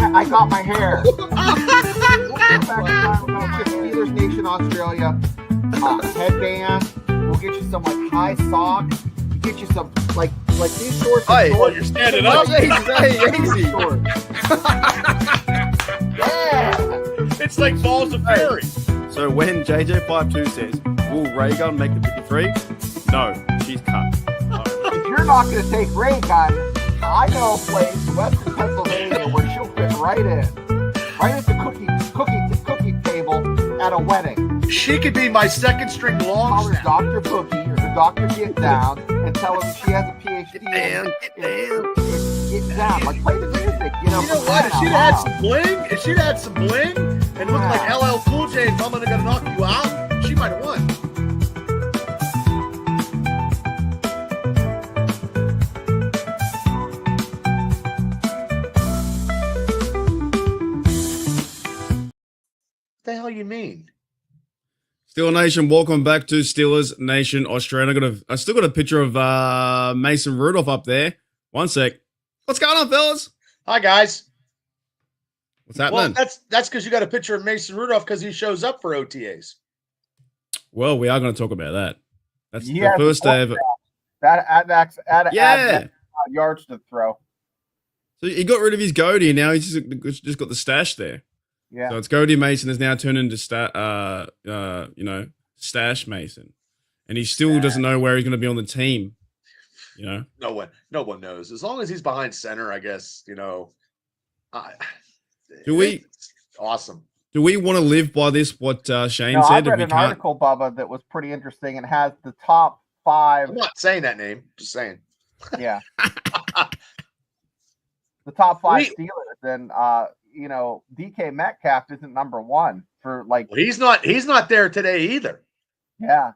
I got my hair. Steelers Nation Australia. Headband. We'll get you some like high socks. We'll get you some like these shorts. Hey, well, you're standing up. Easy. Yeah. It's like balls of fairy. So when JJ52 says, will Raygun make the 53? No, she's cut. If you're not going to take Raygun, I know a place in Western Pennsylvania where she'll fit right in. Right at the cookie table at a wedding. She could be my second string long Call her snap. Dr. Bookie or the Dr. Get Down and tell her she has a PhD. Get down. Like, play the music, you know. You know what? If she'd had some bling, and looked like LL Cool J and I'm gonna knock you out, she might have won. What the hell you mean? Steeler Nation, welcome back to Steelers Nation Australia. I still got a picture of Mason Rudolph up there. One sec. What's going on, fellas? Hi guys. What's happening? Well, that's because you got a picture of Mason Rudolph because he shows up for OTAs. Well, we are going to talk about that. That's the Yeah, first day of it. Add yards to throw. So he got rid of his goatee. Now he's just got the stash there. Yeah. So it's goatee Mason has now turned into stash Mason, and he still doesn't know where he's going to be on the team. You know, no one knows. As long as he's behind center, I guess. Awesome. Do we want to live by this? What Shane said? I read an article, Bubba, that was pretty interesting and has the top 5. I'm not saying that name. Just saying. Yeah. The top 5 Steelers, and DK Metcalf isn't number 1 for like. Well, he's not there today either. Yeah.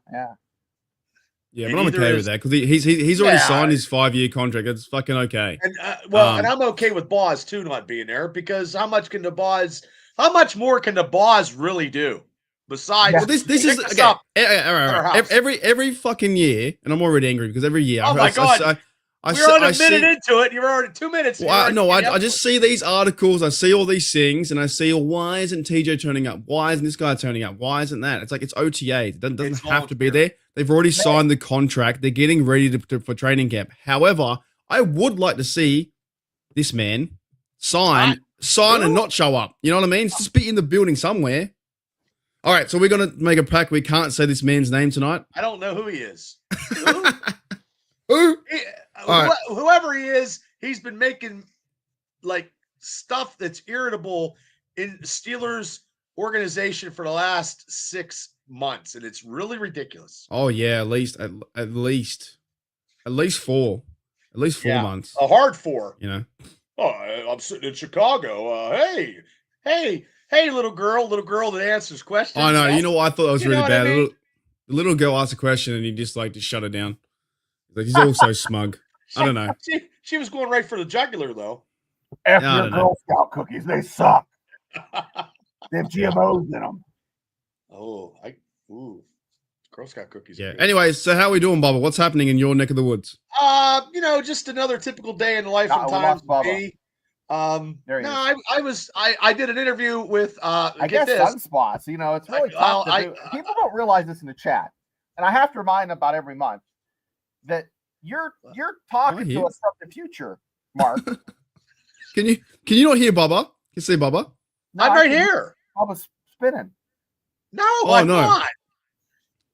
Yeah, but I'm okay with that because he's already signed his 5-year contract. It's fucking okay. And and I'm okay with Boz too not being there because how much more can the Boz really do? Besides, well, this is okay. Every fucking year, and I'm already angry because every year. Oh my god. We're on a minute into it. You're already 2 minutes. Well, I just see these articles. I see all these things, and I see, why isn't TJ turning up? Why isn't this guy turning up? Why isn't that? It's like it's OTA. It doesn't have to be there. They've already signed the contract. They're getting ready for training camp. However, I would like to see this man sign and not show up. You know what I mean? Just be in the building somewhere. All right, so we're gonna make a pact. We can't say this man's name tonight. I don't know who he is. Who? Whoever he is, he's been making like stuff that's irritable in Steelers organization for the last 6 months, and it's really ridiculous. Oh yeah, at least 4. At least 4 months. A hard 4. You know. Oh, I'm sitting in Chicago. Hey, little girl that answers questions. I know. You know what? I thought that was really bad. I mean? The little girl asked a question and he just shut her down. Like, he's all so smug. I don't know. She was going right for the jugular though. After your Girl Scout cookies, they suck. They have GMOs in them. Girl Scout cookies. Yeah. Anyways, so how are we doing, Bubba? What's happening in your neck of the woods? Just another typical day in the life and times of me. I did an interview with I guess sunspots. It's really tough to do. People don't realize this in the chat, and I have to remind them about every month that you're talking to us from the future, Mark. Can you not hear Bubba? Can you see Bubba? No, I'm right here. Bubba's spinning. No, I'm not.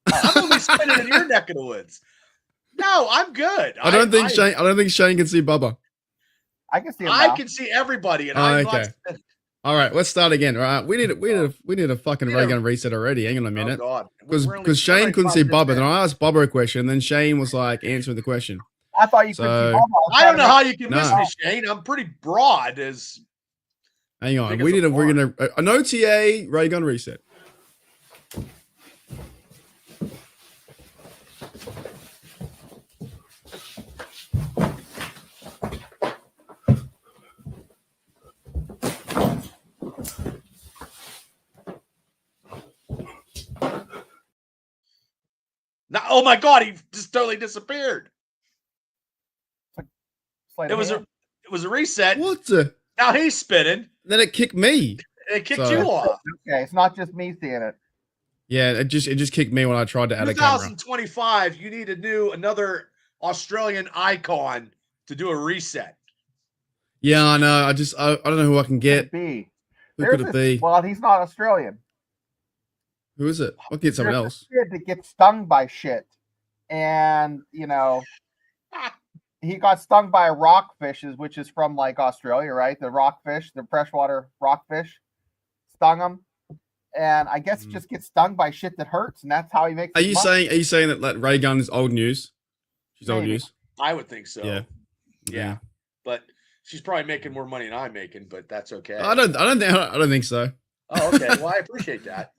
I'm only spinning in your neck of the woods. No, I'm good. I don't think Shane can see Bubba. I can see him. I can see everybody, and I'm okay. not spinning. All right, let's start again. All right, we need a fucking ray gun reset already. Hang on a minute. Oh God, because Shane couldn't see Bubba. Then I asked Bubba a question, and then Shane was answering the question. I thought you could see Bubba. I don't know how you can miss me, Shane. I'm pretty broad. Hang on, we're gonna an OTA ray gun reset. Now, oh my God, he just totally disappeared. It was a reset. What the? Now he's spinning. Then it kicked me. It kicked you off. Okay, it's not just me seeing it. Yeah, it just kicked me when I tried to add a camera. 2025, you need another Australian icon to do a reset. Yeah, I know. I don't know who I can get. Who could it be? Well, he's not Australian. Who is it? I'll get someone else. Kid that gets stung by shit, and he got stung by a rockfish, which is from like Australia, right? The rockfish, the freshwater rockfish, stung him, and I guess just gets stung by shit that hurts, and that's how he makes. Are you saying that Ray Gun is old news? She's old news. I would think so. Yeah. But she's probably making more money than I'm making, but that's okay. I don't think so. Oh, okay. Well, I appreciate that.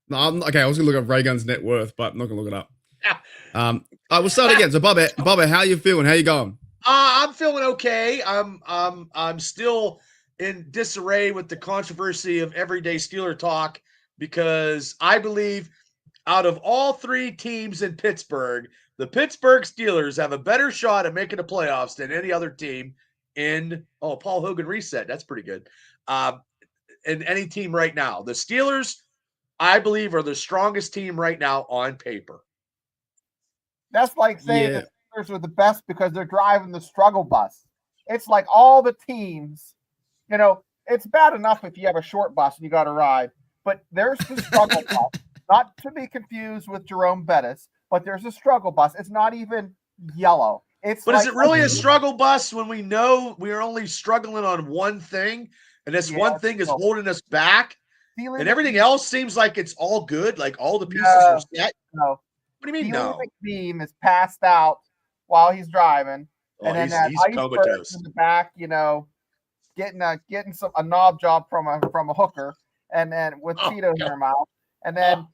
No, okay. I was gonna look up Ray Gun's net worth, but I'm not gonna look it up. I will start again. So, Bobby, how you feeling? How you going? I'm feeling okay. I'm still in disarray with the controversy of everyday Steeler talk because I believe out of all three teams in Pittsburgh, the Pittsburgh Steelers have a better shot at making the playoffs than any other team in Paul Hogan reset. That's pretty good. In any team right now. The Steelers, I believe, are the strongest team right now on paper. That's like saying the Steelers are the best because they're driving the struggle bus. It's like all the teams, it's bad enough if you have a short bus and you got to ride, but there's the struggle bus, not to be confused with Jerome Bettis, but there's a struggle bus. It's not even yellow. But is it really a struggle bus when we know we are only struggling on one thing? And this one thing is holding us back, and everything else seems like it's all good, like all the pieces are set. No. What do you mean, no? McBeam is passed out while he's driving, and then he's comatose in the back, getting a knob job from a hooker, and then with Cheetos in their mouth, and then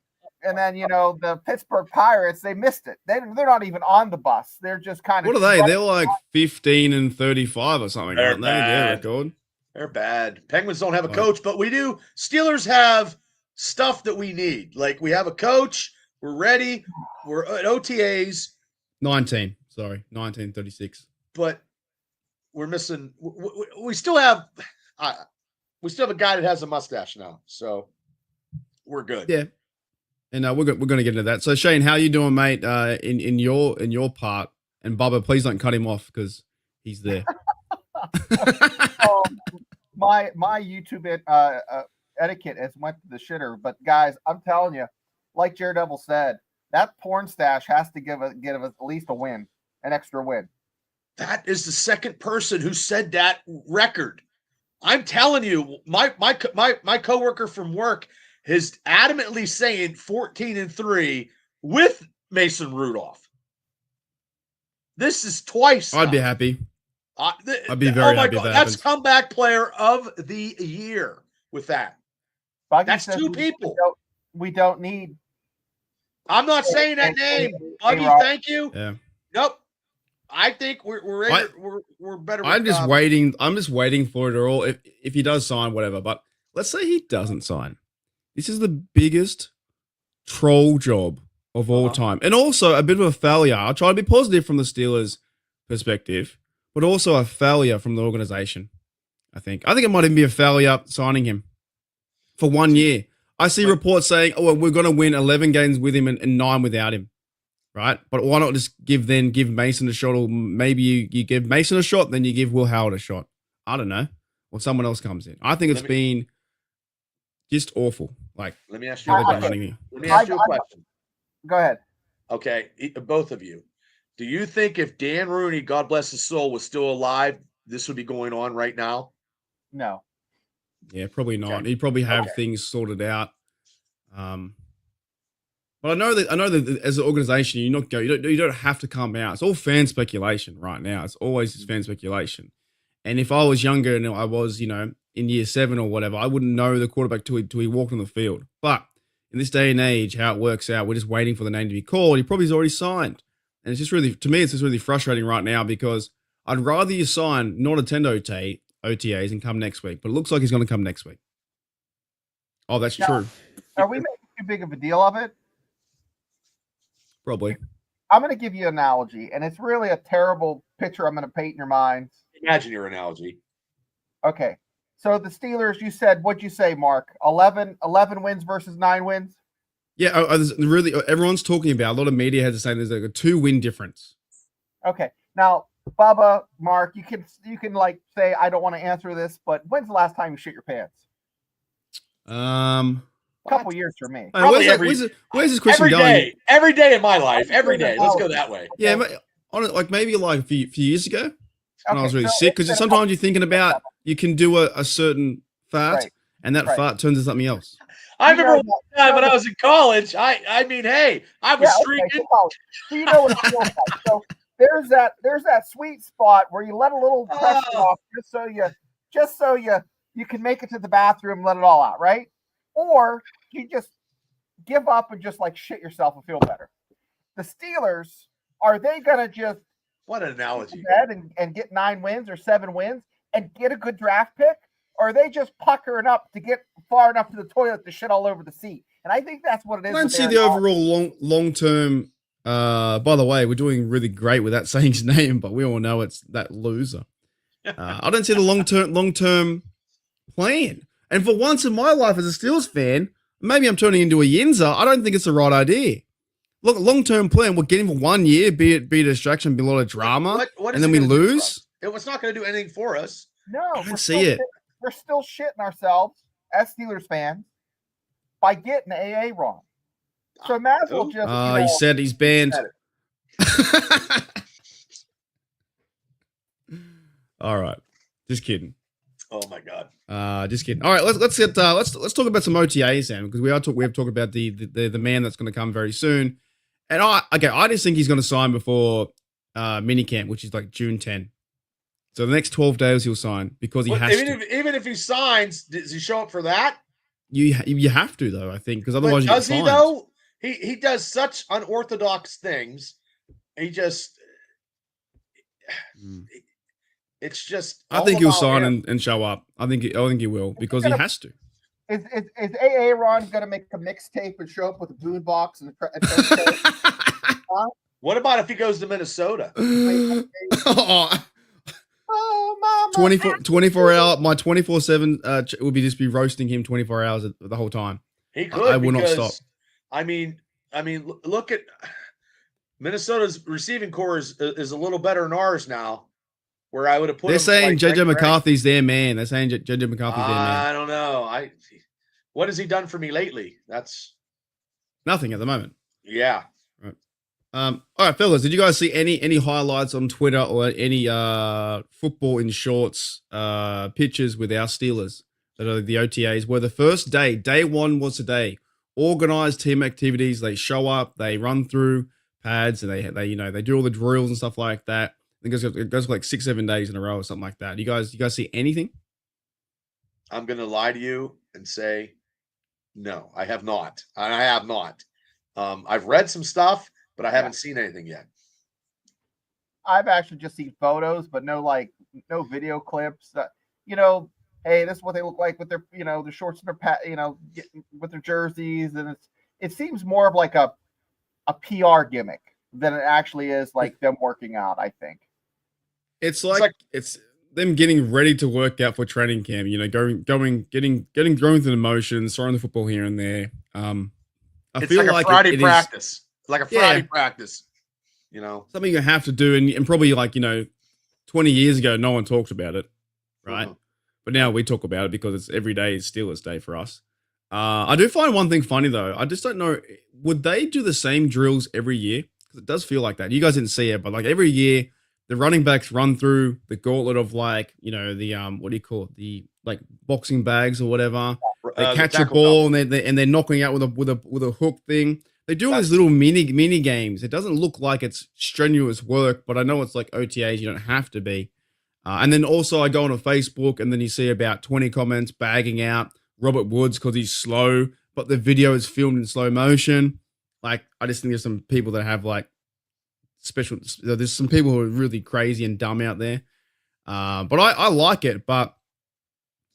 the Pittsburgh Pirates, they missed it. They're not even on the bus. They're just kind of. What are they? They're like 15-35 or something, aren't they? Their record. They're bad. Penguins don't have a coach, but we do. Steelers have stuff that we need. Like we have a coach. We're ready. We're at OTAs. 1936. But we're missing. We still have. We still have a guy that has a mustache now, so we're good. Yeah, and we're going to get into that. So Shane, how you doing, mate? In your part, and Bubba, please don't cut him off because he's there. My YouTube etiquette has went to the shitter, but guys, I'm telling you, like Daredevil said, that porn stash has to give us at least a win, an extra win. That is the second person who said that record. I'm telling you, my coworker from work is adamantly saying 14-3 with Mason Rudolph. This is twice. I'd be happy. I'd be very happy. God, that's comeback player of the year with that. Buggy that's two people. We don't need. I'm not saying that name. Buggy, thank you. Yeah. Nope. I think we're better. I'm just waiting. I'm just waiting for it all. If he does sign, whatever. But let's say he doesn't sign. This is the biggest troll job of all time, and also a bit of a failure. I'll try to be positive from the Steelers' perspective, but also a failure from the organization. I think it might even be a failure signing him for 1 year. I see reports saying, "Oh, well, we're going to win 11 games with him and 9 without him." Right? But why not just give Mason a shot, or maybe you give Mason a shot, then you give Will Howard a shot. I don't know. Or someone else comes in. I think it's been just awful. Like, let me ask you a question. Go ahead. Okay, both of you. Do you think if Dan Rooney, God bless his soul, was still alive, this would be going on right now? No. Yeah, probably not. Okay. He'd probably have things sorted out. But I know that as an organization, you don't have to come out. It's all fan speculation right now. It's always just fan speculation. And if I was younger and I was, in year 7 or whatever, I wouldn't know the quarterback till he walked on the field. But in this day and age, how it works out, we're just waiting for the name to be called. He probably's already signed. And it's just really, to me, it's just really frustrating right now because I'd rather you sign, not attend OTAs and come next week. But it looks like he's going to come next week. Oh, that's true. Are we making too big of a deal of it? Probably. I'm going to give you an analogy, and it's really a terrible picture I'm going to paint in your minds. Imagine your analogy. Okay. So the Steelers, you said, what'd you say, Mark? 11 wins versus 9 wins? Yeah, really, everyone's talking about, a lot of media has saying there's like a 2-win difference. Okay. Now, Bubba, Mark, you can like say, I don't want to answer this, but when's the last time you shit your pants? A couple years for me. Where's this question going? Every day in my life. Every day. Let's go that way. Yeah, like maybe like a few years ago when I was really sick. Because sometimes you're thinking about you can do a certain fart, and that fart turns into something else. I remember one time when I was in college. I mean, hey, I was streaking. So you know what it feels like. So there's that sweet spot where you let a little pressure off just so you can make it to the bathroom and let it all out, right? Or you just give up and just like shit yourself and feel better. The Steelers, are they gonna just what an analogy and get 9 wins or 7 wins and get a good draft pick? Or are they just puckering up to get far enough to the toilet to shit all over the seat? And I think that's what it is. I don't see the overall long term. By the way, we're doing really great with that saying his name, but we all know it's that loser. I don't see the long term plan. And for once in my life as a Steelers fan, maybe I'm turning into a Yinzer. I don't think it's the right idea. Look, long term plan. We'll get him for 1 year, be a distraction, be a lot of drama, and then we lose. It was not going to do anything for us. No, I don't see it. We're still shitting ourselves as Steelers fans by getting AA wrong. So might as well just. He said he's banned. All right, just kidding. Oh my god. Just kidding. All right, let's talk about some OTAs then, because we have talked about the man that's going to come very soon, and I just think he's going to sign before minicamp, which is like June 10. So the next 12 days he'll sign because he has to. Even if he signs, does he show up for that? You have to though, I think, because otherwise does he though? He does such unorthodox things. He just it's just. I think he'll sign and show up. I think he will because he has to. Is AA Ron gonna make a mixtape and show up with a boom box and What about if he goes to Minnesota? 24 hour. My 24/7 would be just be roasting him 24 hours the whole time. He could. I will not stop. I mean, look at Minnesota's receiving core is a little better than ours now. Where I would have put. They're saying JJ McCarthy's their man. They're saying JJ McCarthy's their man. I don't know. What has he done for me lately? That's nothing at the moment. Yeah. Right. All right, fellas. Did you guys see any highlights on Twitter or any football in shorts pictures with our Steelers that are the OTAs? Where the first day one was today. Organized team activities. They show up. They run through pads and they do all the drills and stuff like that. I think it goes for like 6-7 days in a row or something like that. You guys see anything? I'm gonna lie to you and say no, I have not. I have not. I've read some stuff, but I haven't seen anything yet. I've actually just seen photos, but no video clips. Hey, this is what they look like with their, their shorts and their with their jerseys, and it seems more of like a PR gimmick than it actually is like them working out. I think it's them getting ready to work out for training camp. Getting thrown through the motions, throwing the football here and there. I feel like a Friday practice, like a Friday practice. Something you have to do, and probably 20 years ago, no one talked about it, right? Mm-hmm. But now we talk about it because it's every day is Steelers Day for us. I do find one thing funny though. I just don't know. Would they do the same drills every year? Because it does feel like that. You guys didn't see it, but like every year, the running backs run through the gauntlet of the what do you call it? The like boxing bags or whatever. They catch a ball and they're knocking out with a hook thing. They do all these little mini games. It doesn't look like it's strenuous work, but I know it's like OTAs. You don't have to be. And then also I go on Facebook and then you see about 20 comments bagging out Robert Woods because he's slow, but the video is filmed in slow motion. Like, I just think there's some people that have like there's some people who are really crazy and dumb out there. But I like it, but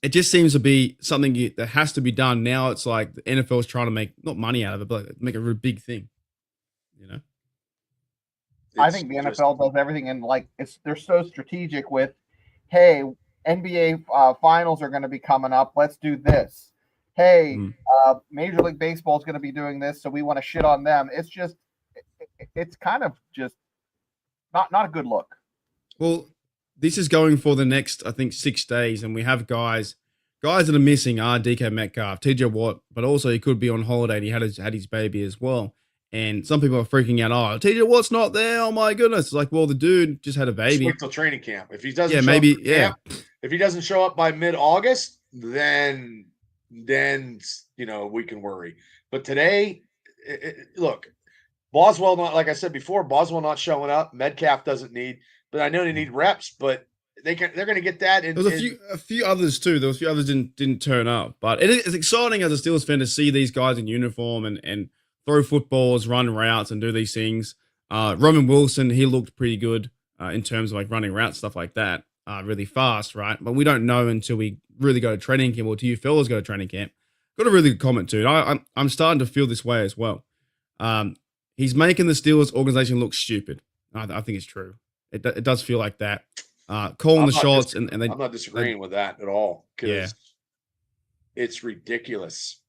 it just seems to be something that has to be done. Now it's like the NFL is trying to make, not money out of it, but make a really big thing, I think the NFL does everything and like they're so strategic with, hey, NBA finals are going to be coming up. Let's do this. Hey, Major League Baseball is going to be doing this, so we want to shit on them. It's just, it's kind of just not a good look. Well, this is going for the next, I think, 6 days, and we have guys that are missing are DK Metcalf, TJ Watt, but also he could be on holiday and he had his baby as well. And some people are freaking out. Oh, TJ Watt's not there. Oh my goodness! It's like, well, the dude just had a baby. Just wait till training camp. If he doesn't, if he doesn't show up by mid-August, then we can worry. But today, look, Boswell not, like I said before, Boswell not showing up. Metcalf doesn't need, but I know they need reps, but they're going to get that. There was a few others too. There was a few others didn't turn up, but it's exciting as a Steelers fan to see these guys in uniform and throw footballs, run routes, and do these things. Roman Wilson, he looked pretty good in terms of like running routes, stuff like that, really fast, right? But we don't know until we really go to training camp, or till you fellas go to training camp. Got a really good comment too. I'm starting to feel this way as well. He's making the Steelers organization look stupid. I think it's true. It does feel like that. Calling the shots, and they, I'm not disagreeing with that at all, because it's ridiculous.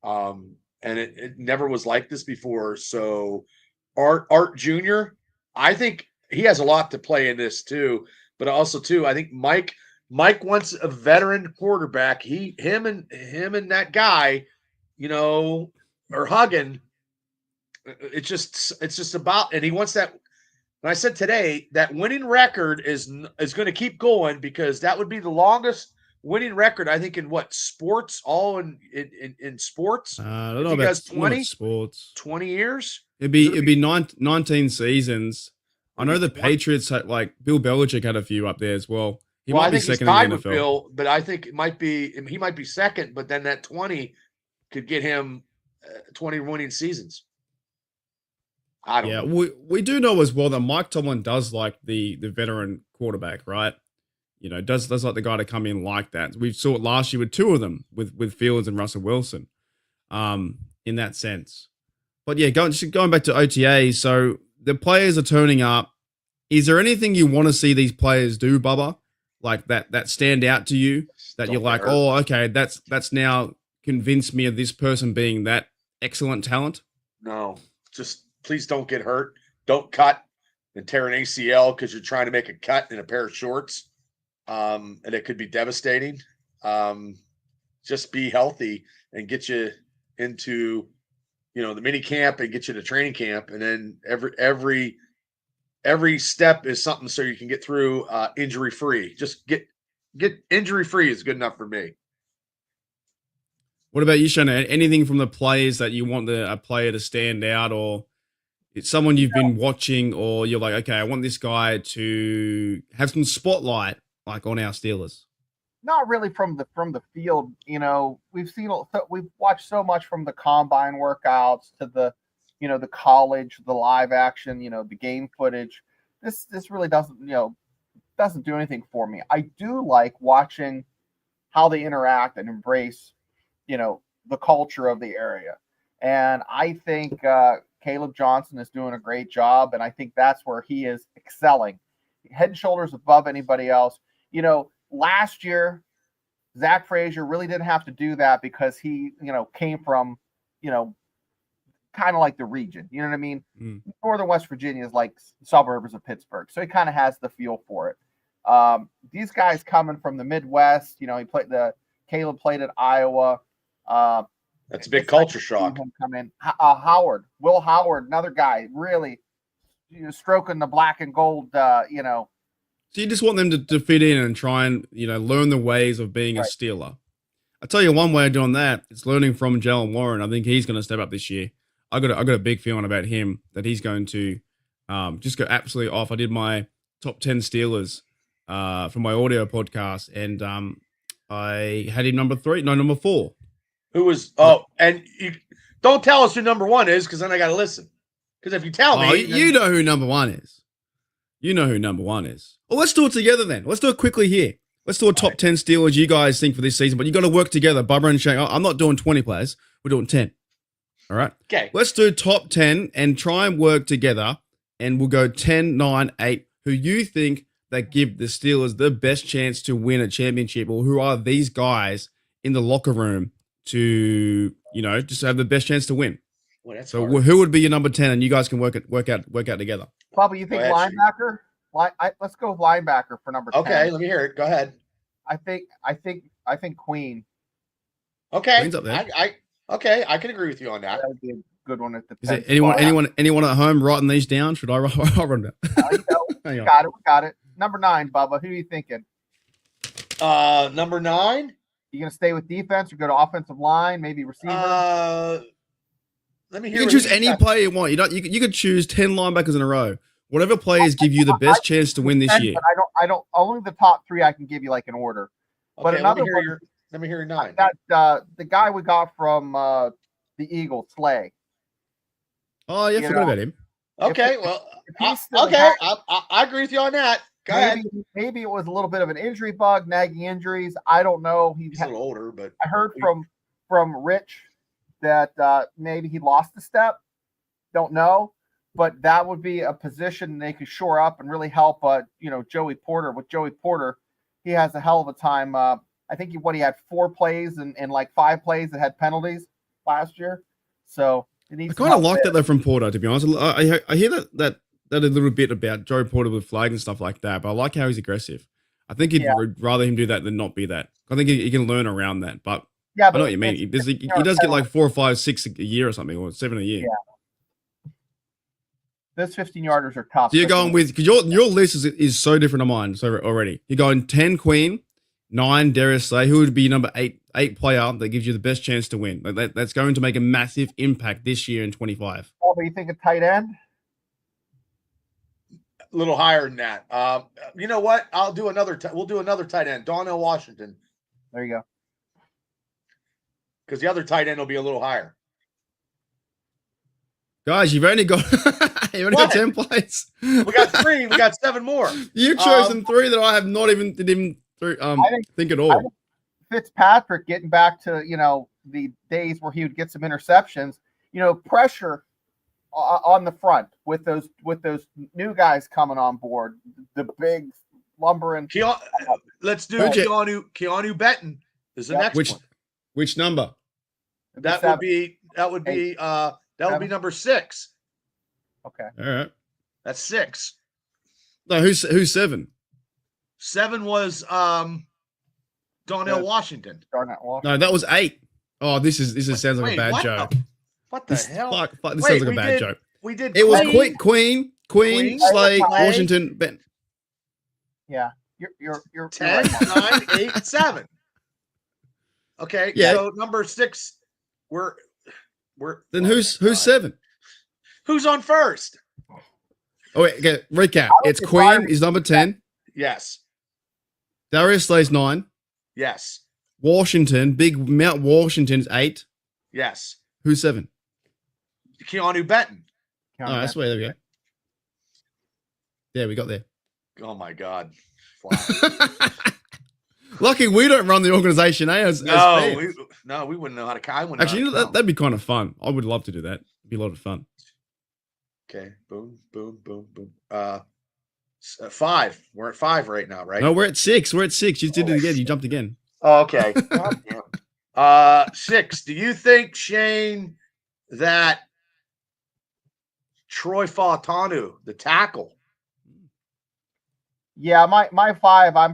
And it never was like this before. So Art Jr., I think he has a lot to play in this too. But also too, I think Mike wants a veteran quarterback. Him and that guy, are hugging. It's just about, and he wants that. And I said today that winning record is going to keep going, because that would be the longest winning record, I think, in sports, all in sports. I don't know about 20 sports. 20 years. It'd be 19 seasons. I know the Patriots had, like, Bill Belichick had a few up there as well. He might be second in the NFL. Bill, but I think he might be second. But then that 20 could get him 20 winning seasons. I don't know. We do know as well that Mike Tomlin does like the veteran quarterback, right? Does like the guy to come in like that. We saw it last year with two of them, with Fields and Russell Wilson, in that sense. But yeah, going back to OTA, so the players are turning up. Is there anything you want to see these players do, Bubba? Like that stand out to you, that you're like, oh, okay, that's now convinced me of this person being that excellent talent? No, just please don't get hurt. Don't cut and tear an ACL because you're trying to make a cut in a pair of shorts. And it could be devastating. Just be healthy and get you into, the mini camp and get you to training camp. And then every step is something so you can get through injury free. Just get injury free is good enough for me. What about you, Shana? Anything from the players that you want a player to stand out, or it's someone you've been watching, or you're like, okay, I want this guy to have some spotlight, like on our Steelers? Not really from the field. We've watched so much from the combine workouts to the, the college, the live action, the game footage. This really doesn't do anything for me. I do like watching how they interact and embrace, the culture of the area. And I think Caleb Johnson is doing a great job. And I think that's where he is excelling, head and shoulders above anybody else. Last year, Zach Frazier really didn't have to do that because he, came from, kind of like the region. You know what I mean? Northern West Virginia is like suburbs of Pittsburgh. So he kind of has the feel for it. These guys coming from the Midwest, Caleb played at Iowa. That's a big culture shock. Will Howard, another guy, really stroking the black and gold, So you just want them to fit in and try and, learn the ways of being a Steeler. I'll tell you one way of doing that. It's learning from Jalen Warren. I think he's going to step up this year. I got a big feeling about him that he's going to just go absolutely off. I did my top 10 Steelers from my audio podcast, and I had him number 4. Who was? And you don't tell us who number 1 is, because then I got to listen. Because if you tell me, you know who number 1 is. You know who number 1 is. Well, let's do it together then. Let's do it quickly here. Let's do a top 10 Steelers you guys think for this season, but you got to work together. Bubba and Shane. I'm not doing 20 players. We're doing 10. All right? Okay. Let's do top 10 and try and work together, and we'll go 10, 9, 8, who you think that give the Steelers the best chance to win a championship, or who are these guys in the locker room to, just have the best chance to win? Well, that's So hard. who would be your number 10, and you guys can work out together? Bubba, you think Go ahead, linebacker? Let's go with linebacker for number 10. Okay, let me hear it. Go ahead. I think Queen. Okay. Queen's up there. I can agree with you on that. That would be a good one at the Is 10 there anyone at home writing these down? Should I write them down? Hang on. Got it. Number 9, Bubba. Who are you thinking? Number 9. You gonna stay with defense or go to offensive line? Maybe receiver. Let me You hear. can choose any player you want. You could choose 10 linebackers in a row. Whatever players give you the best chance to win this year. But I don't. Only the top 3 I can give you like in order. But Okay, another let me hear your 9. that the guy we got from the Eagles, Slay. Oh, yeah, forgot about him. Okay, I agree with you on that. Go ahead. Maybe it was a little bit of an injury bug, nagging injuries. I don't know. He's a little older, but I heard from Rich that maybe he lost a step. Don't know, but that would be a position they could shore up and really help. Joey Porter. With Joey Porter, he has a hell of a time. I think he had 4 plays and like 5 plays that had penalties last year. So I kind of like that though from Porter, to be honest. I hear that a little bit about Joey Porter with flag and stuff like that, but I like how he's aggressive. I think he'd rather him do that than not be that. I think he can learn around that, but I know what you mean. He does get like 4 or 5, 6 a year or something, or 7 a year. Yeah. Those 15-yarders are tough. So you're going with, because your list is so different to mine already. You're going 10 Queen, 9 Darius Slay, who would be number 8 player that gives you the best chance to win. That's going to make a massive impact this year in 25. Oh, but you think a tight end? a little higher than that. You know what? We'll do another tight end, Donnell Washington. There you go. Because the other tight end will be a little higher. Guys, you've only got 10 plays. We got 3. We got 7 more. You've chosen 3 that I have not even think at all. Fitzpatrick getting back to the days where he would get some interceptions. Pressure on the front with those new guys coming on board. The big lumbering. Let's do Keanu Benton is the next one. Which number? That would be number 6. Okay. All right. That's 6. No, who's 7? 7 was Donnell Washington. No, that was 8. Oh, this sounds like a bad joke. What the hell? Fuck, this sounds like a bad joke. We did. It was Queen, Slay, Washington, Benton. Yeah, you're 10, 9, 8, 7. Okay. Yeah. So number 6, we're. Then who's 7? Who's on first? Oh wait, okay, recap. It's Queen is number 10. Yes. Darius Slay's 9. Yes. Washington, big Mount Washington's 8. Yes. Who's 7? Keanu Benton. Oh, that's where we go. Yeah, we got there. Oh my God. Lucky we don't run the organization, eh? We wouldn't know how to count. Actually, that'd be kind of fun. I would love to do that. It'd be a lot of fun. Okay. Boom, boom, boom, boom. 5. We're at 5 right now, right? No, we're at 6. You did it again. You jumped again. Oh, okay. God damn. 6. Do you think, Shane, that Troy Fautanu, the tackle? Yeah, my 5. I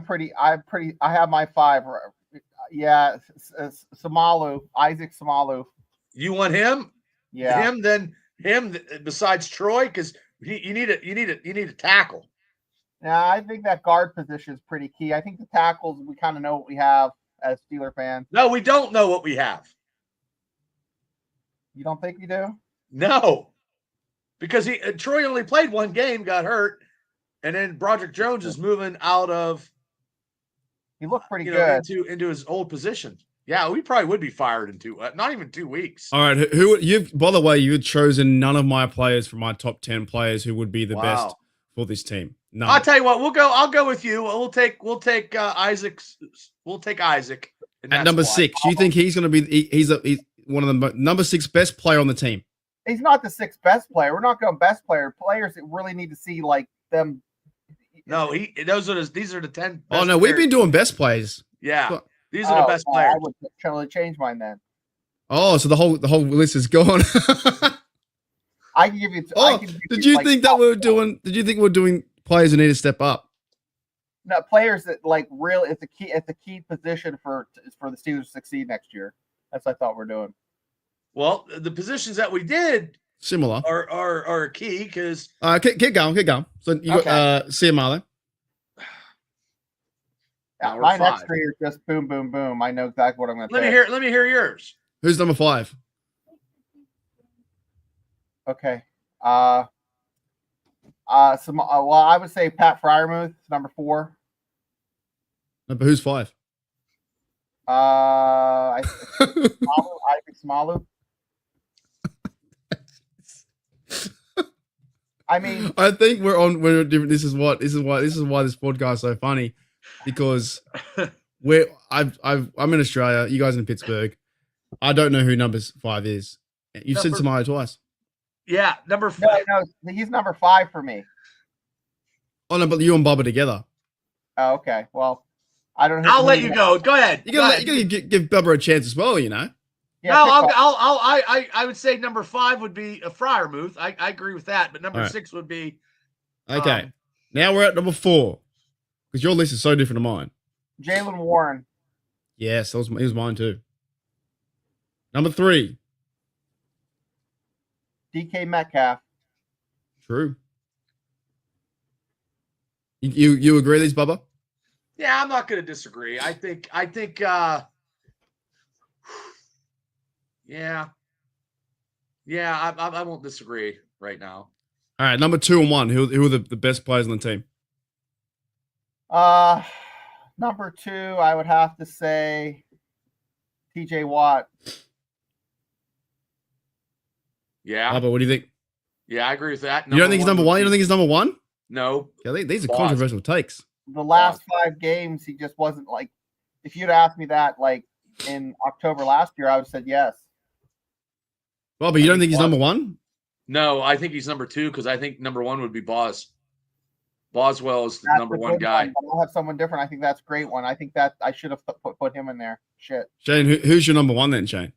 have my 5. Yeah, Samalu, Isaac Samalu. You want him? Yeah. Him besides Troy, because you need a tackle. Yeah, I think that guard position is pretty key. I think the tackles, we kind of know what we have as Steeler fans. No, we don't know what we have. You don't think we do? No, because Troy only played 1 game, got hurt, and then Broderick Jones is moving out of. He looked pretty good into his old position. Yeah, we probably would be fired in not even 2 weeks. All right, who you? By the way, you had chosen none of my players from my top 10 players who would be the best for this team. No, I'll tell you what. I'll go with you. We'll take Isaac. We'll take Isaac at number 6. Do you think he's going to be? He's one of the number 6 best player on the team. He's not the 6th best player. We're not going best player. Players that really need to see like them. No, these are the 10 best Oh no, we've players. been doing best plays. Yeah. These are the best well, players. I would totally change mine then. Oh, so the whole list is gone. I can give you. I can give did you like, think that we were doing? Did you think we are doing players who need to step up? no, players that like really it's a key position for the Steelers to succeed next year. That's what I thought we're doing. Well, the positions that we did Similar are key because keep going. So you got CMR. Yeah, my next three are just boom, boom, boom. I know exactly what I'm going to say. Let me hear yours. Who's number 5? Okay. Well, I would say Pat Fryermuth, number 4. No, but who's 5? I think Smalu. I mean, I think we're different. This is why this podcast is so funny, because I'm in Australia, you guys in Pittsburgh. I don't know who number 5 is. You've said Samayo twice. Yeah, number 5. No, he's number 5 for me. Oh no, but you and Bubba together. Oh, okay. Well, I don't know. I'll let you go. Go ahead. You gotta give Bubba a chance as well, you know. Yeah, no, I would say number 5 would be a Fryermuth. I agree with that, but number 6 would be okay. Now we're at number 4, because your list is so different to mine. Jalen Warren. Yes, he was mine too. Number 3, DK Metcalf. True. You agree with these, Bubba? Yeah, I'm not going to disagree. I think yeah, I won't disagree right now. All right, number 2 and 1. Who are the best players on the team? Number 2, I would have to say TJ Watt. Yeah. Bubba, what do you think? Yeah, I agree with that. You don't think he's number 1? You don't think he's number 1? No. Yeah, these are controversial takes. The last 5 games, he just wasn't like. If you'd asked me that like in October last year, I would have said yes. Well, but you don't think he's number 1? No, I think he's number 2 because I think number 1 would be Boswell is the number 1 guy. I'll have someone different. I think that's a great one. I think that I should have put him in there. Shit. Shane, who's your number 1 then, Shane?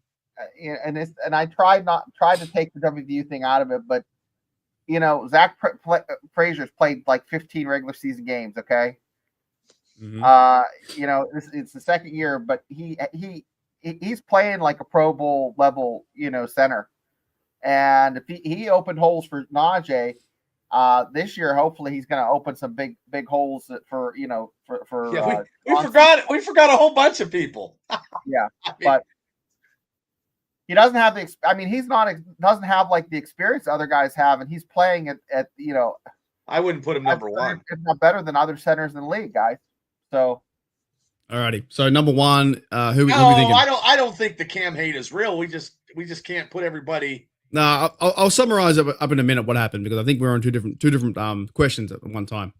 And I tried to take the WVU thing out of it, but you know, Zach Frazier's played like 15 regular season games. Okay. Mm-hmm. You know, it's the second year, but he's playing like a Pro Bowl level, you know, center. And if he opened holes for Najee this year, hopefully he's going to open some big holes for you know for. Yeah, we forgot a whole bunch of people. Yeah, but he doesn't have the. I mean, doesn't have like the experience other guys have, and he's playing at you know. I wouldn't put him number 1. It's not better than other centers in the league, guys. So. Alrighty. So number 1, who are we thinking? I don't think the Cam hate is real. We just can't put everybody. No, I'll summarize up in a minute what happened, because I think we're on two different questions at one time.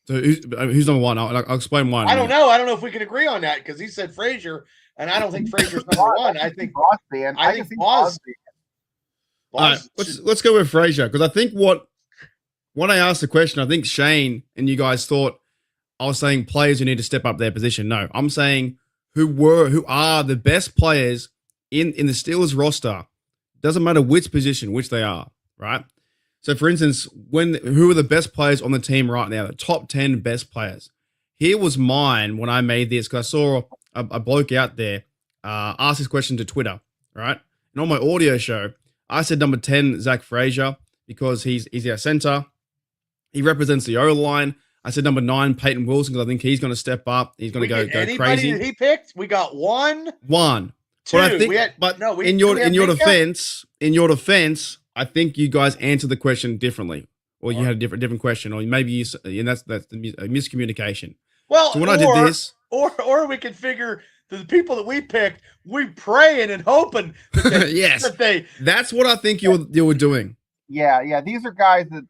So who's number 1? I'll explain why. I don't know. I don't know if we can agree on that, because he said Frazier, and I don't think Frazier's number 1. I think Crosby. I think Crosby. All right, let's go with Frazier, because I think when I asked the question, I think Shane and you guys thought I was saying players who need to step up their position. No, I'm saying who are the best players in the Steelers roster. Doesn't matter which position, which they are, right? So, for instance, who are the best players on the team right now? The top 10 best players. Here was mine when I made this, because I saw a bloke out there ask this question to Twitter, right? And on my audio show, I said number 10, Zach Frazier, because he's our center. He represents the O-line. I said number 9, Peyton Wilson, because I think he's going to step up. He's going to go crazy. Anybody that he picked, we got 1. 2. But I think, in your defense, I think you guys answered the question differently, or you had a different question, or maybe and that's a miscommunication. Well, so when I did this, or we could figure the people that we picked, we praying and hoping that yes, that's what I think you were doing. Yeah. These are guys that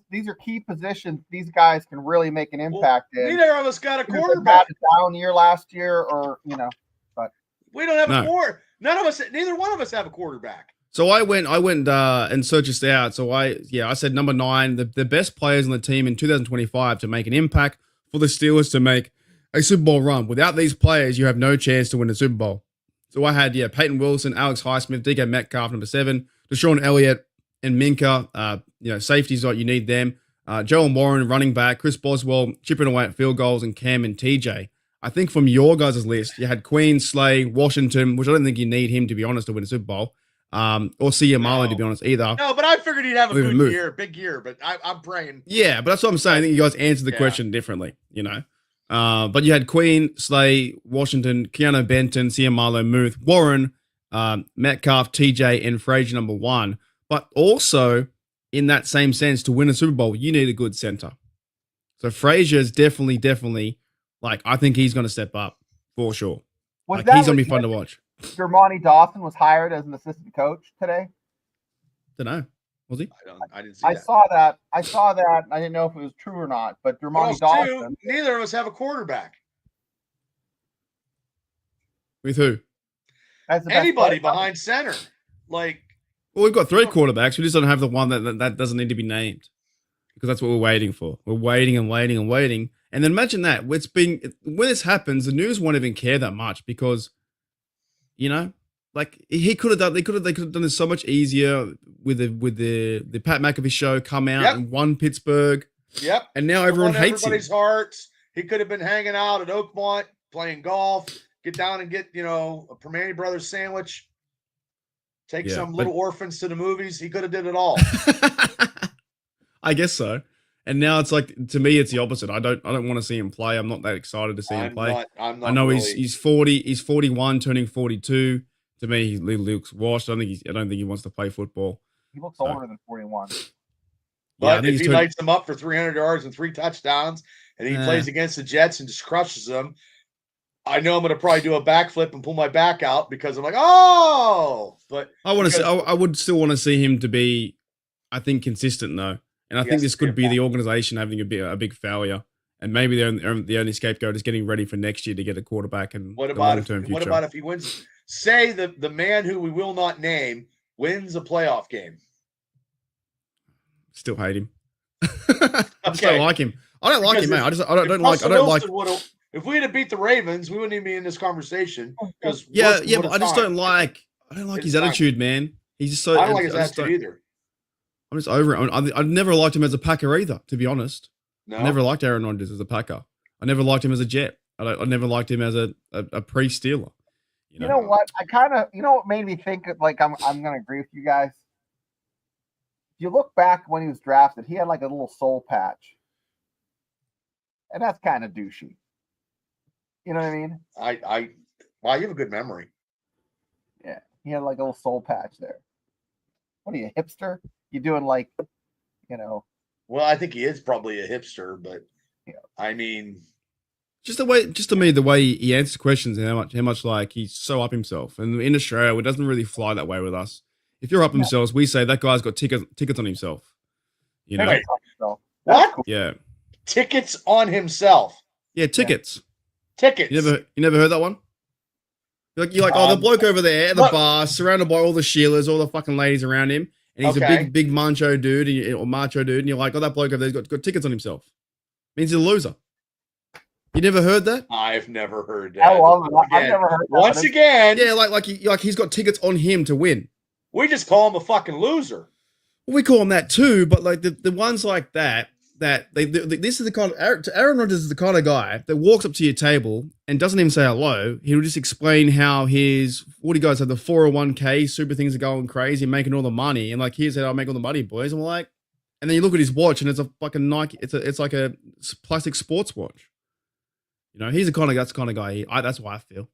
these are key positions. These guys can really make an impact. Neither of us got a quarterback. Down year last year, or you know, but we don't have a quarterback. Neither one of us have a quarterback. So I went and searched this out. So I said number 9, the best players on the team in 2025 to make an impact for the Steelers to make a Super Bowl run. Without these players, you have no chance to win a Super Bowl. So I had Peyton Wilson, Alex Highsmith, DK Metcalf, number 7, Deshaun Elliott, and Minka. Safeties, you need them. Joel Warren, running back, Chris Boswell, chipping away at field goals, and Cam and TJ. I think from your guys' list, you had Queen, Slay, Washington, which I don't think you need him, to be honest, to win a Super Bowl. Or Marley, to be honest, either. No, but I figured he'd have a good year, big year, but I'm praying. Yeah, but that's what I'm saying. I think you guys answered the question differently, But you had Queen, Slay, Washington, Keanu Benton, Marlowe, Muth, Warren, Metcalf, TJ, and Frazier number 1. But also, in that same sense, to win a Super Bowl, you need a good center. So Frazier is definitely, I think he's going to step up for sure. He's going to be fun to watch. Dermontti Dawson was hired as an assistant coach today. Don't know. Was he? I didn't see that. I saw that. I didn't know if it was true or not. But Dermontti Dawson. Neither of us have a quarterback. With who? Anybody behind center. Well, we've got 3 quarterbacks. We just don't have the one that doesn't need to be named, because that's what we're waiting for. We're waiting and waiting and waiting. And then imagine that when this happens, the news won't even care that much, because they could have done this so much easier with the Pat McAfee show, come out and won Pittsburgh. Yep. And now everyone hates him. Everybody's hearts. He could have been hanging out at Oakmont playing golf. Get down and get a Permane Brothers sandwich. Take some little orphans to the movies. He could have did it all. I guess so. And now it's to me, it's the opposite. I don't want to see him play. I'm not that excited to see him play. I know really. he's 40. He's 41, turning 42. To me, he looks washed. I don't think he wants to play football. He looks older than 41. But if he lights them up for 300 yards and 3 touchdowns, and he plays against the Jets and just crushes them, I know I'm going to probably do a backflip and pull my back out, because I'm like, oh! But I would still want to see him to be, I think, consistent though. And I think this could be the organization having a big failure, and maybe the only scapegoat is getting ready for next year to get a quarterback and what about if he wins? Say the man who we will not name wins a playoff game. Still hate him. I just don't like him. I don't like him, man. I don't like. If we had beat the Ravens, we wouldn't even be in this conversation. Because but I just don't like. I don't like his attitude, man. He's just so. I don't like his attitude either. I'm just over it. I've never liked him as a Packer either, to be hononest. No. I never liked Aaron Rodgers as a Packer. I never liked him as a Jet. I never liked him as a pre-Steeler. You know what? What made me think I'm going to agree with you guys. If you look back when he was drafted, he had a little soul patch. And that's kind of douchey. You know what I mean? Wow, you have a good memory. Yeah. He had a little soul patch there. What are you, a hipster? You doing Well, I think he is probably a hipster, but I mean, just to me, the way he answers questions and how much he's so up himself. And in Australia, it doesn't really fly that way with us. If you're up himself, we say that guy's got tickets on himself. What? Yeah. Tickets on himself. Yeah, tickets. Tickets. You never heard that one? You're like, the bloke over there at the bar, surrounded by all the Sheilas, all the fucking ladies around him, and he's a big macho dude, or macho dude, and you're like, that bloke over there's got tickets on himself. Means he's a loser. You never heard that? I've never heard that. I've never heard that. Once again. Yeah, he's got tickets on him to win. We just call him a fucking loser. Well, we call him that too, but the ones like that this is the kind of Aaron Rodgers is the kind of guy that walks up to your table and doesn't even say hello. He'll just explain how what do you guys have, the 401k super things are going crazy, making all the money, and here's how I make all the money, boys. And we're like, and then you look at his watch and it's a fucking Nike. It's like a plastic sports watch. He's that's the kind of guy. That's why I feel.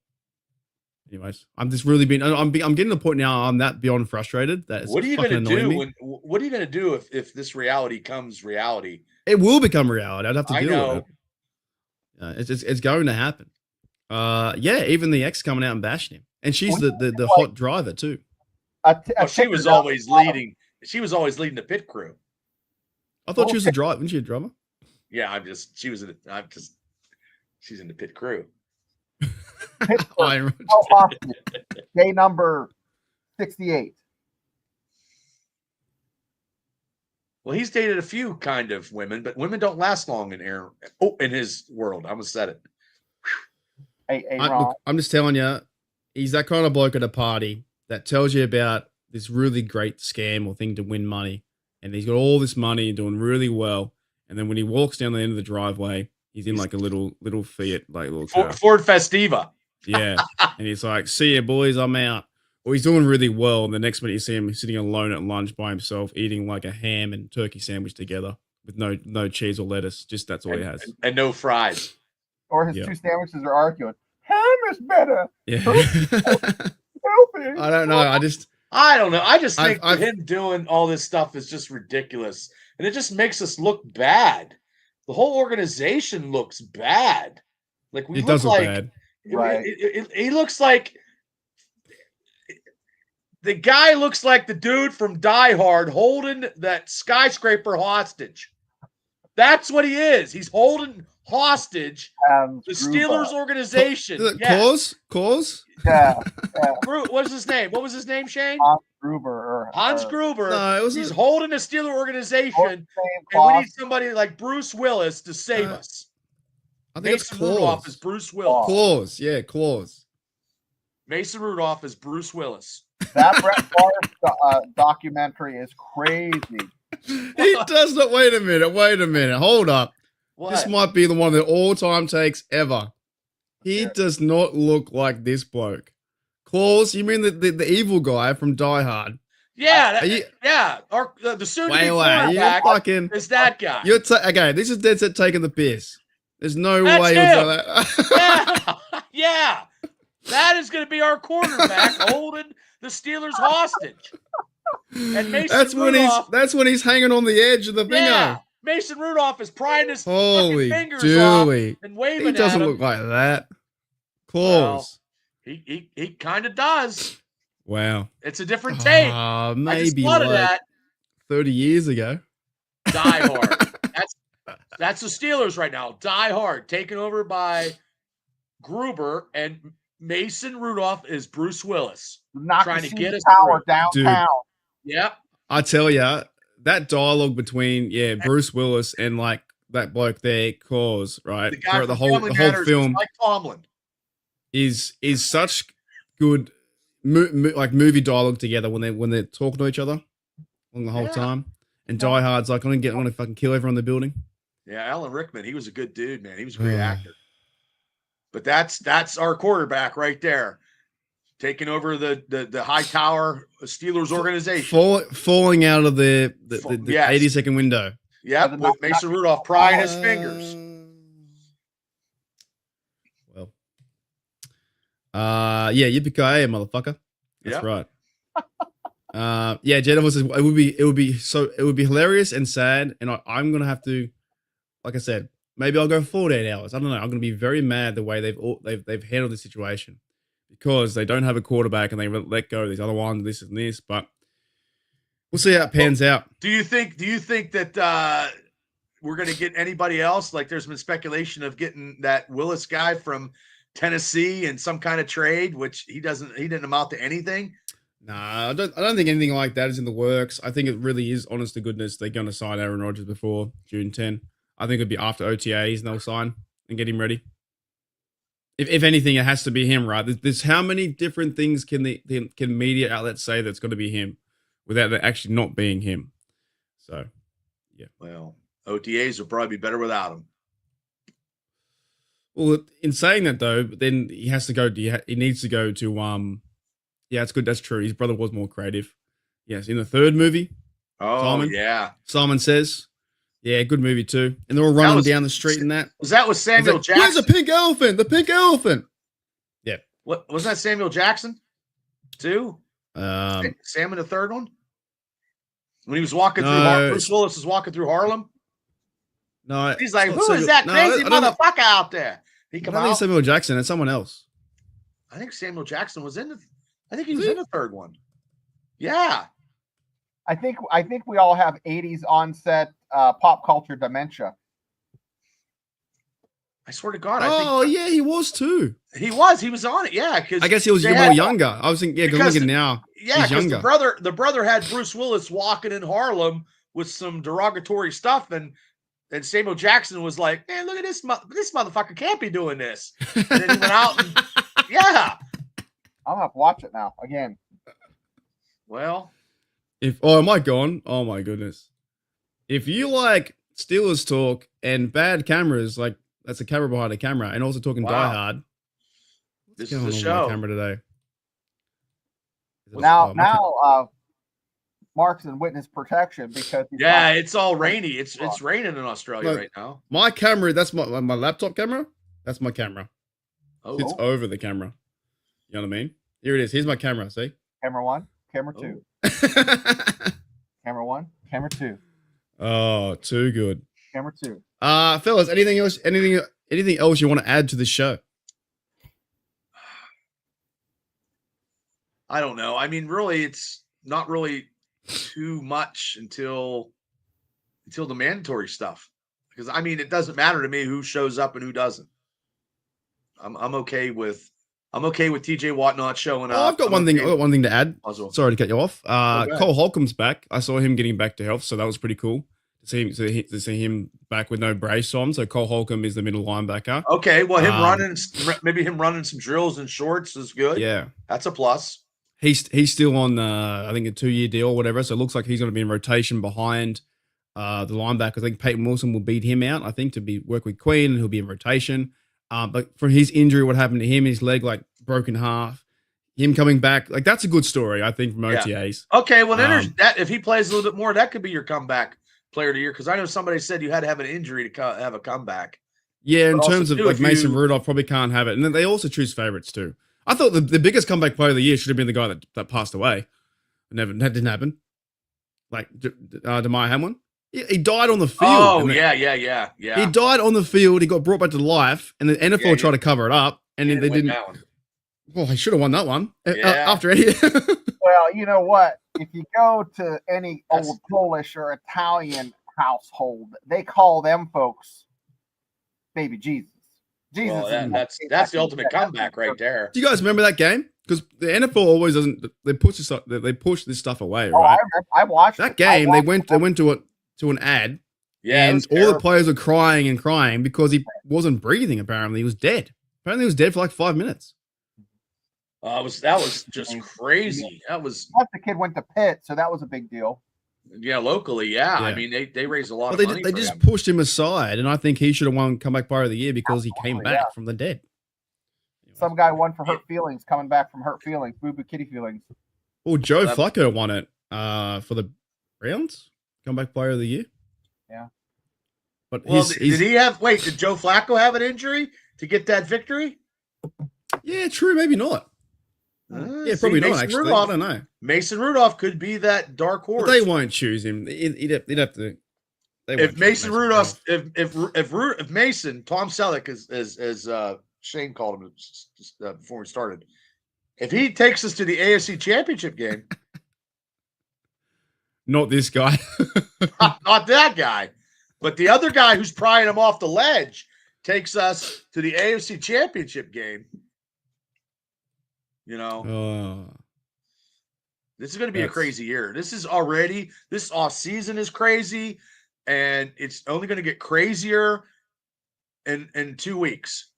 Anyways, I'm just really I'm getting to the point now. I'm that beyond frustrated. That what are you going to do? What are you going to do if this reality comes reality? It will become reality. I'd have to deal with it. It's going to happen. Even the ex coming out and bashing him, and she's the hot driver too. She was always leading. She was always leading the pit crew. I thought she was a driver. Wasn't she a drummer? Yeah, she's in the pit crew. Day number 68. Well, he's dated a few kind of women, but women don't last long in Aaron. Oh, in his world, I almost said it. Hey, Ron. Look, I'm just telling you, he's that kind of bloke at a party that tells you about this really great scam or thing to win money, and he's got all this money and doing really well. And then when he walks down the end of the driveway, he's in like a little Fiat, like little car. Ford Festiva. Yeah, and he's like, "See ya, boys, I'm out." Or he's doing really well, and the next minute you see him sitting alone at lunch by himself, eating like a ham and turkey sandwich together with no cheese or lettuce. Just that's all he has, and no fries. Or his two sandwiches are arguing. Ham is better. Yeah. Help me. I don't know. I don't know. I just think him doing all this stuff is just ridiculous, and it just makes us look bad. The whole organization looks bad. Like we it look does look like bad. Right. He looks like the guy looks like the dude from Die Hard holding that skyscraper hostage. That's what he is. He's holding hostage the Steelers organization. Cause? Yeah. What's his name? What was his name, Shane? Hans Gruber. Hans Gruber. No, he's holding the Steeler organization, and we need somebody like Bruce Willis to save us. I think Mason Rudolph is Bruce Willis. Claus, yeah, Claus. Mason Rudolph is Bruce Willis. That Brett Favre documentary is crazy. He does not. Wait a minute. Hold up. What? This might be the one of the all-time takes ever. He does not look like this bloke. Claus, you mean the evil guy from Die Hard? Yeah, the soon-to-be quarterback is that guy. Okay, this is dead set taking the piss. There's no way you'll do that. Yeah. That is going to be our quarterback holding the Steelers hostage. And Mason Rudolph, that's when he's hanging on the edge of the finger. Yeah, Mason Rudolph is prying his fucking fingers off and waving at him. He doesn't look like that. Claus. Well, he kind of does. Wow. It's a different take. Maybe like that 30 years ago. Die Hard. That's the Steelers right now. Die Hard, taken over by Gruber, and Mason Rudolph is Bruce Willis. Trying to get us power downtown. Dude, yep. I tell ya, that dialogue between Bruce Willis and like that bloke there, Claus, right? The guy the whole film, Mike Tomlin, is such good movie dialogue together when they're talking to each other on the whole time. And Die Hard's like, I'm gonna fucking kill everyone in the building. Yeah, Alan Rickman, he was a good dude, man. He was a great actor. But that's our quarterback right there, taking over the high tower Steelers organization, falling out of the 80-second window. Yep, with Mason Rudolph prying his fingers. Well, yippee-ki-yay, motherfucker. That's right. Jennifer says it would be hilarious and sad, and I'm gonna have to, like I said, maybe I'll go 48 hours. I don't know. I'm gonna be very mad the way they've handled this situation, because they don't have a quarterback and they let go of these other ones, this and this. But we'll see how it pans out. Do you think that we're gonna get anybody else? Like, there's been speculation of getting that Willis guy from Tennessee in some kind of trade, which he didn't amount to anything. Nah, I don't think anything like that is in the works. I think it really is, honest to goodness, they're going to sign Aaron Rodgers before June 10. I think it'd be after OTAs and they'll sign and get him ready. If anything, it has to be him, right? There's how many different things can media outlets say that's going to be him without it actually not being him? So, yeah. Well, OTAs will probably be better without him. Well, in saying that though, then he has to go. He needs to go to Yeah, it's good. That's true. His brother was more creative. Yes, in the third movie. Oh, Simon, yeah. Simon Says. Yeah, good movie too. And they're all running down the street and that. Was that with Samuel Jackson? Where's the pink elephant? The pink elephant. Yeah. What was that? Samuel Jackson too? Sam in the third one? When he was walking through Bruce Willis was walking through Harlem. No. He's like, who is that crazy motherfucker out there? He come out. I think Samuel Jackson and someone else. I think Samuel Jackson was in I think he was in the third one. Yeah. I think we all have 80s onset pop culture dementia. I swear to God. Yeah, he was too. He was on it. Yeah. Because I guess he was more younger. I was thinking, because look at now. Yeah, because the brother had Bruce Willis walking in Harlem with some derogatory stuff, and Samuel Jackson was like, "Man, look at this motherfucker can't be doing this." And then he went out and yeah. I'll have to watch it now again. Well, am I gone? Oh my goodness. If you like Steelers talk and bad cameras, like that's a camera behind a camera, and also talking Die Hard. This What's is the going on with show. my camera today. Now, Mark's in witness protection because it's all rainy. It's raining in Australia right now. My camera, that's my laptop camera. That's my camera. Oh, It's over the camera. You know what I mean? Here it is. Here's my camera. See? Camera 1, camera 2. Camera 1, camera 2. Oh, too good. Camera 2. Fellas, anything else? Anything else you want to add to the show? I don't know. I mean, really, it's not really too much until the mandatory stuff. Because I mean, it doesn't matter to me who shows up and who doesn't. I'm okay with TJ Watt not showing up. I've got one thing. I've got one thing to add. Oswald. Sorry to cut you off. Cole Holcomb's back. I saw him getting back to health, so that was pretty cool to see him back with no brace on. So Cole Holcomb is the middle linebacker. Okay, well, him running some drills and shorts is good. Yeah, that's a plus. He's still on I think a 2-year deal or whatever. So it looks like he's going to be in rotation behind the linebacker. I think Peyton Wilson will beat him out. I think to work with Queen, and he'll be in rotation. But for his injury, what happened to him, his leg like broken half, him coming back, like that's a good story, I think, from OTAs. Okay, well then there's that. If he plays a little bit more, that could be your comeback player of the year. Because I know somebody said you had to have an injury to have a comeback. Yeah, in terms of like Mason Rudolph, probably can't have it, and then they also choose favorites too. I thought the biggest comeback player of the year should have been the guy that passed away. That didn't happen. Like Demar Hamlin. He died on the field. Oh, yeah. He died on the field. He got brought back to life, and the NFL tried to cover it up, and they didn't. Well, he should have won that one after any. Well, you know what? If you go to any old Polish or Italian household, they call them folks baby Jesus. Jesus. Well, that's the ultimate comeback right there. Do you guys remember that game? Because the NFL always doesn't. They push this stuff away. Right? Oh, I remember. I watched that game. They went to an ad. Yeah, and all the players were crying and crying because he wasn't breathing. Apparently, he was dead. Apparently, he was dead for like 5 minutes. That was just crazy. Plus the kid went to Pitt, so that was a big deal. Yeah, locally, yeah. I mean, they raised a lot of money. They just pushed him aside, and I think he should have won comeback player of the year because he came back from the dead. Some guy won for hurt feelings, coming back from hurt feelings, boo-boo kitty feelings. Well, Joe Flacco won it for the Browns, comeback player of the year. Yeah. But did he have? Wait, did Joe Flacco have an injury to get that victory? Yeah, true. Maybe not. Yeah, probably not. Actually, I don't know. Mason Rudolph could be that dark horse. But they won't choose him. He'd have to. If Mason Rudolph, if Mason, Tom Selleck, as Shane called him before we started, if he takes us to the AFC Championship game, not this guy, not that guy, but the other guy who's prying him off the ledge takes us to the AFC Championship game. You know, this is going to be a crazy year. This off season is crazy, and it's only going to get crazier in 2 weeks.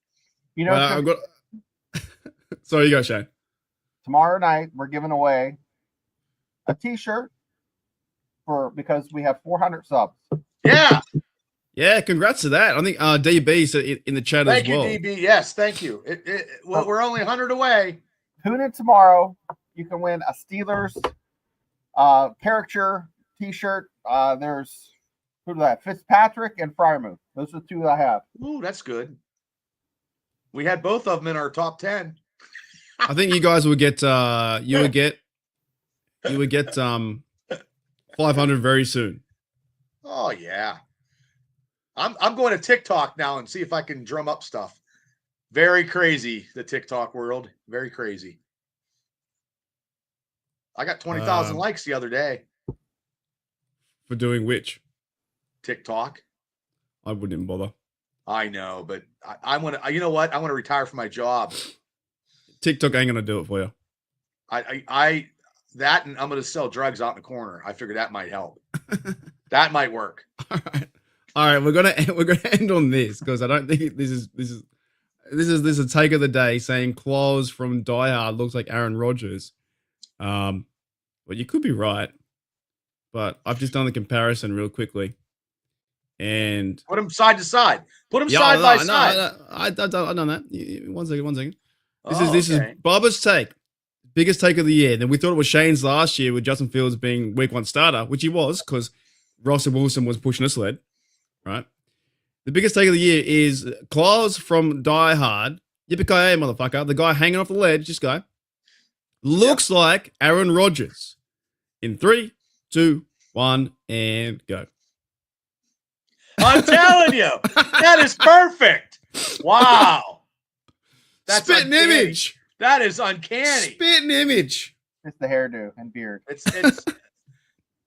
You know, sorry, you go, Shane. Tomorrow night we're giving away a T-shirt because we have 400 subs. Yeah, congrats to that. I think DB's in the chat as well. Thank you, DB. Yes, thank you. We're only 100 away. Tune in tomorrow. You can win a Steelers caricature T-shirt. There's who do I have? Fitzpatrick and Fryermuth. Those are the two that I have. Ooh, that's good. We had both of them in our top 10. I think you guys would get you would get 500 very soon. Oh yeah. I'm going to TikTok now and see if I can drum up stuff. Very crazy, the TikTok world. Very crazy. I got 20,000 likes the other day. For doing which? TikTok. I wouldn't bother. I know, but I want to. You know what? I want to retire from my job. TikTok ain't gonna do it for you. I and I'm going to sell drugs out in the corner. I figured that might help. That might work. All right. We're gonna end on this because I don't think this is a take of the day saying Claus from Die Hard looks like Aaron Rodgers. Well, you could be right, but I've just done the comparison real quickly, and put them side to side. Put them side by side. I've done that. One second. This is Okay. Bubba's take. Biggest take of the year. Then we thought it was Shane's last year with Justin Fields being week 1 starter, which he was because Russell Wilson was pushing a sled, right? The biggest take of the year is Claus from Die Hard. Yippee-ki-yay, motherfucker. The guy hanging off the ledge, this guy, looks like Aaron Rodgers. In 3, 2, 1, and go. I'm telling you, that is perfect. Wow. That's Spitting uncanny. image. That is uncanny. Spitting image. It's the hairdo and beard. It's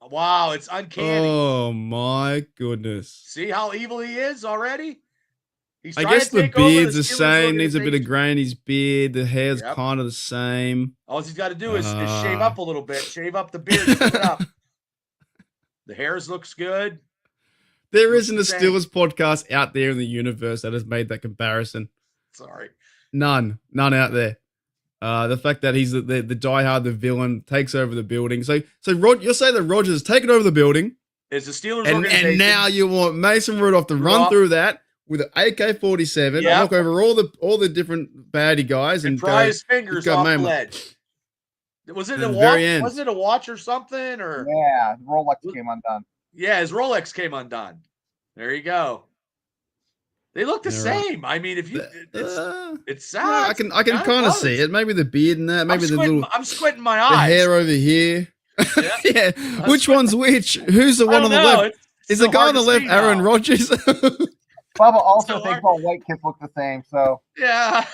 wow, it's uncanny. Oh my goodness. See how evil he is already? He's I trying guess to the take over beard's the Steelers same. Needs a bit of organization. gray in his beard. The hair's Yep. kind of the same. All he's got to do is shave up a little bit, shave up the beard, shave it up. The hairs looks good. There Looks isn't a the same. Steelers podcast out there in the universe that has made that comparison. Sorry. None out there. The fact that he's the diehard, the villain, takes over the building. So you're saying that Rodgers has taken over the building, It's the Steelers organization. and now you want Mason Rudolph to run Rudolph. through that with an AK-47, Yep. knock over all the different baddie guys, and and pry go, his fingers go off the maim 'em. ledge. Was it At a the watch? very end. Was it a watch or something? Or Yeah, Rolex came undone. yeah, his Rolex came undone. There you go. They look the Yeah, right. same. I mean, if you, it's sad. yeah, I can kind of see it. Maybe the beard and that. Maybe I'm squinting my the eyes. hair over here. Yeah. Yeah. Which one's which? Who's the one on the left? Is the guy on the left Aaron Rodgers? Bubba also So thinks hard. all white kids look the same. So Yeah.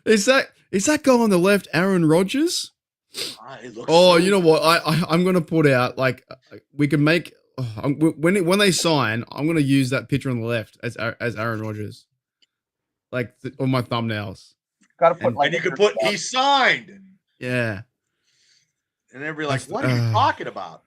Is that guy on the left Aaron Rodgers? It looks Oh, so- you know what? I'm gonna put out like we can make when they sign. I'm gonna use that picture on the left as Aaron Rodgers, like on my thumbnails. got to put And- like. And you could put he signed, Yeah. and they'd be like, That's- "What are you talking about?"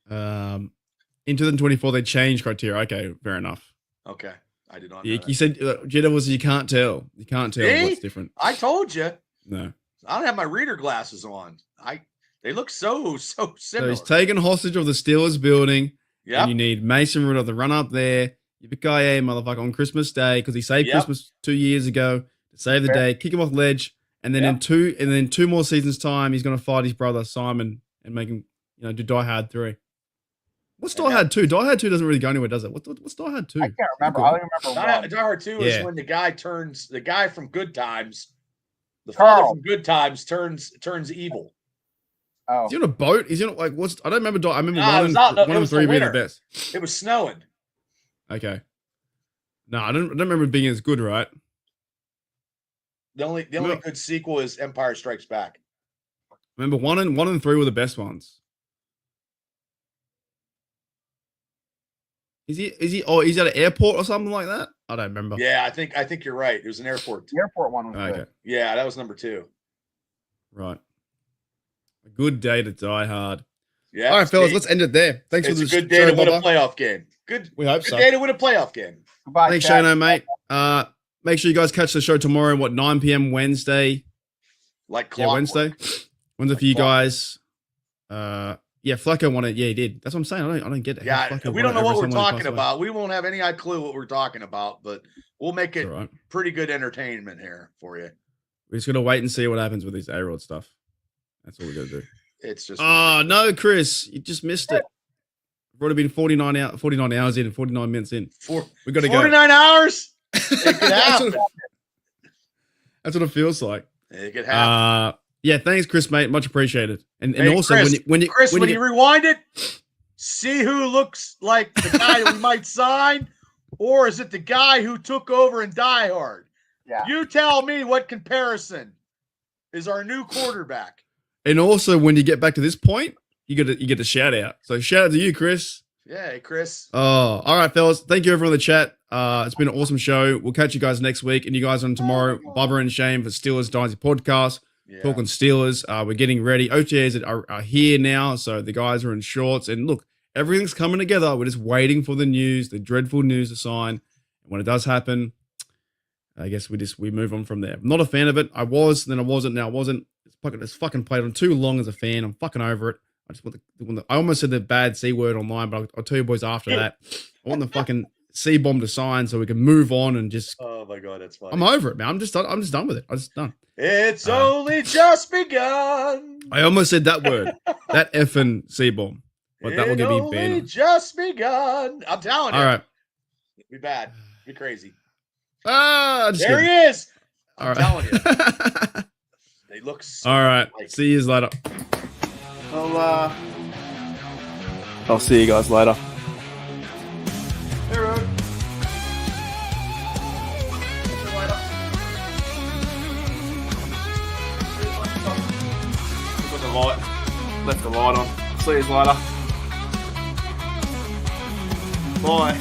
In 2024 they changed criteria. Okay, fair enough. Okay, I did not. Know You that. said Jetta was you can't tell. You can't tell See? what's different. I told you. No. I don't have my reader glasses on. They look so So similar. he's taken hostage of the Steelers building. Yep. And you need Mason Rudolph to run up there. Yippee-ki-yay, motherfucker, on Christmas Day, because he saved Yep. Christmas 2 years ago to save the Fair. day, kick him off the ledge, and then Yep. in two more seasons' time, he's gonna fight his brother Simon and make him, do Die Hard 3. What's Die And Hard 2? Die Hard 2 doesn't really go anywhere, does it? What's Die Hard 2? I can't remember. I only remember one. Die Hard 2 Yeah. is when the guy from Good Times, the Carl. father from Good Times turns evil. Oh, Is he on a boat? Is he on I don't remember I remember No, it one was and, out- it one and was the 3 being the winter. best. It was snowing. Okay. No, I don't remember it being as good, right? The only No. good sequel is Empire Strikes Back. Remember one and 3 were the best ones. Is he he's at an airport or something like that? I don't remember. Yeah, I think you're right. It was an airport. the airport one was Okay. good. Yeah, that was number 2. Right. A good day to Die Hard. Yeah. All right, fellas, see, let's end it there. Thanks it's for a the good day to show, win a Bubba. playoff game. Good We hope so. day to win a playoff game. Goodbye, Thanks, Chad. Shano, mate. Make sure you guys catch the show tomorrow, 9 p.m. Wednesday. Like Yeah, clockwork. Wednesday. Wednesday for you guys. Yeah, Flacco won it. Yeah, he did. That's what I'm saying. I don't get it. Yeah, Flacco we won don't it know over what we're someone who talking passed away. about. We won't have any clue what we're talking about, but we'll make it All right. pretty good entertainment here for you. We're just gonna wait and see what happens with this A-Rod stuff. That's all we're gonna do. It's just Oh no, Chris, you just missed it. We've already been 49 hours in and 49 minutes in. We gotta go. 49 hours. It could That's happen. That's what it feels like. It could happen. Yeah, thanks, Chris, mate. Much appreciated. And Hey, also Chris, when you Chris, when you you rewind it, see who looks like the guy that we might sign, or is it the guy who took over in Die Hard? Yeah. You tell me what comparison is our new quarterback. and also when you get back to this point, you get a shout out. So shout out to you, Chris. Yeah, hey, Chris. Oh, all right, fellas. Thank you everyone in the chat. It's been an awesome show. We'll catch you guys next week, and you guys on tomorrow. Bubba and Shane for Steelers Dynasty podcast. Talking Steelers, we're getting ready. OTAs are here now, so the guys are in shorts. And look, everything's coming together. We're just waiting for the news, the dreadful news to sign. And when it does happen, I guess we move on from there. I'm not a fan of it. I was, then I wasn't, now I wasn't. It's fucking played on too long as a fan. I'm fucking over it. I just want I almost said the bad C word online, but I'll tell you boys after that. I want the fucking C bomb to sign so we can move on and just. Oh my god, that's funny. I'm over it, man. I'm just done with it. I'm just done. It's only just begun. I almost said that word, that effing C bomb, but that will get me banned. Only just begun. I'm telling you. All right. Be bad. Be crazy. There he is. I'm telling you. They look so all right. alike. See you later. I'll see you guys later. Hey, Rude. See you later. Got the light. Left the light on. See you later. Bye.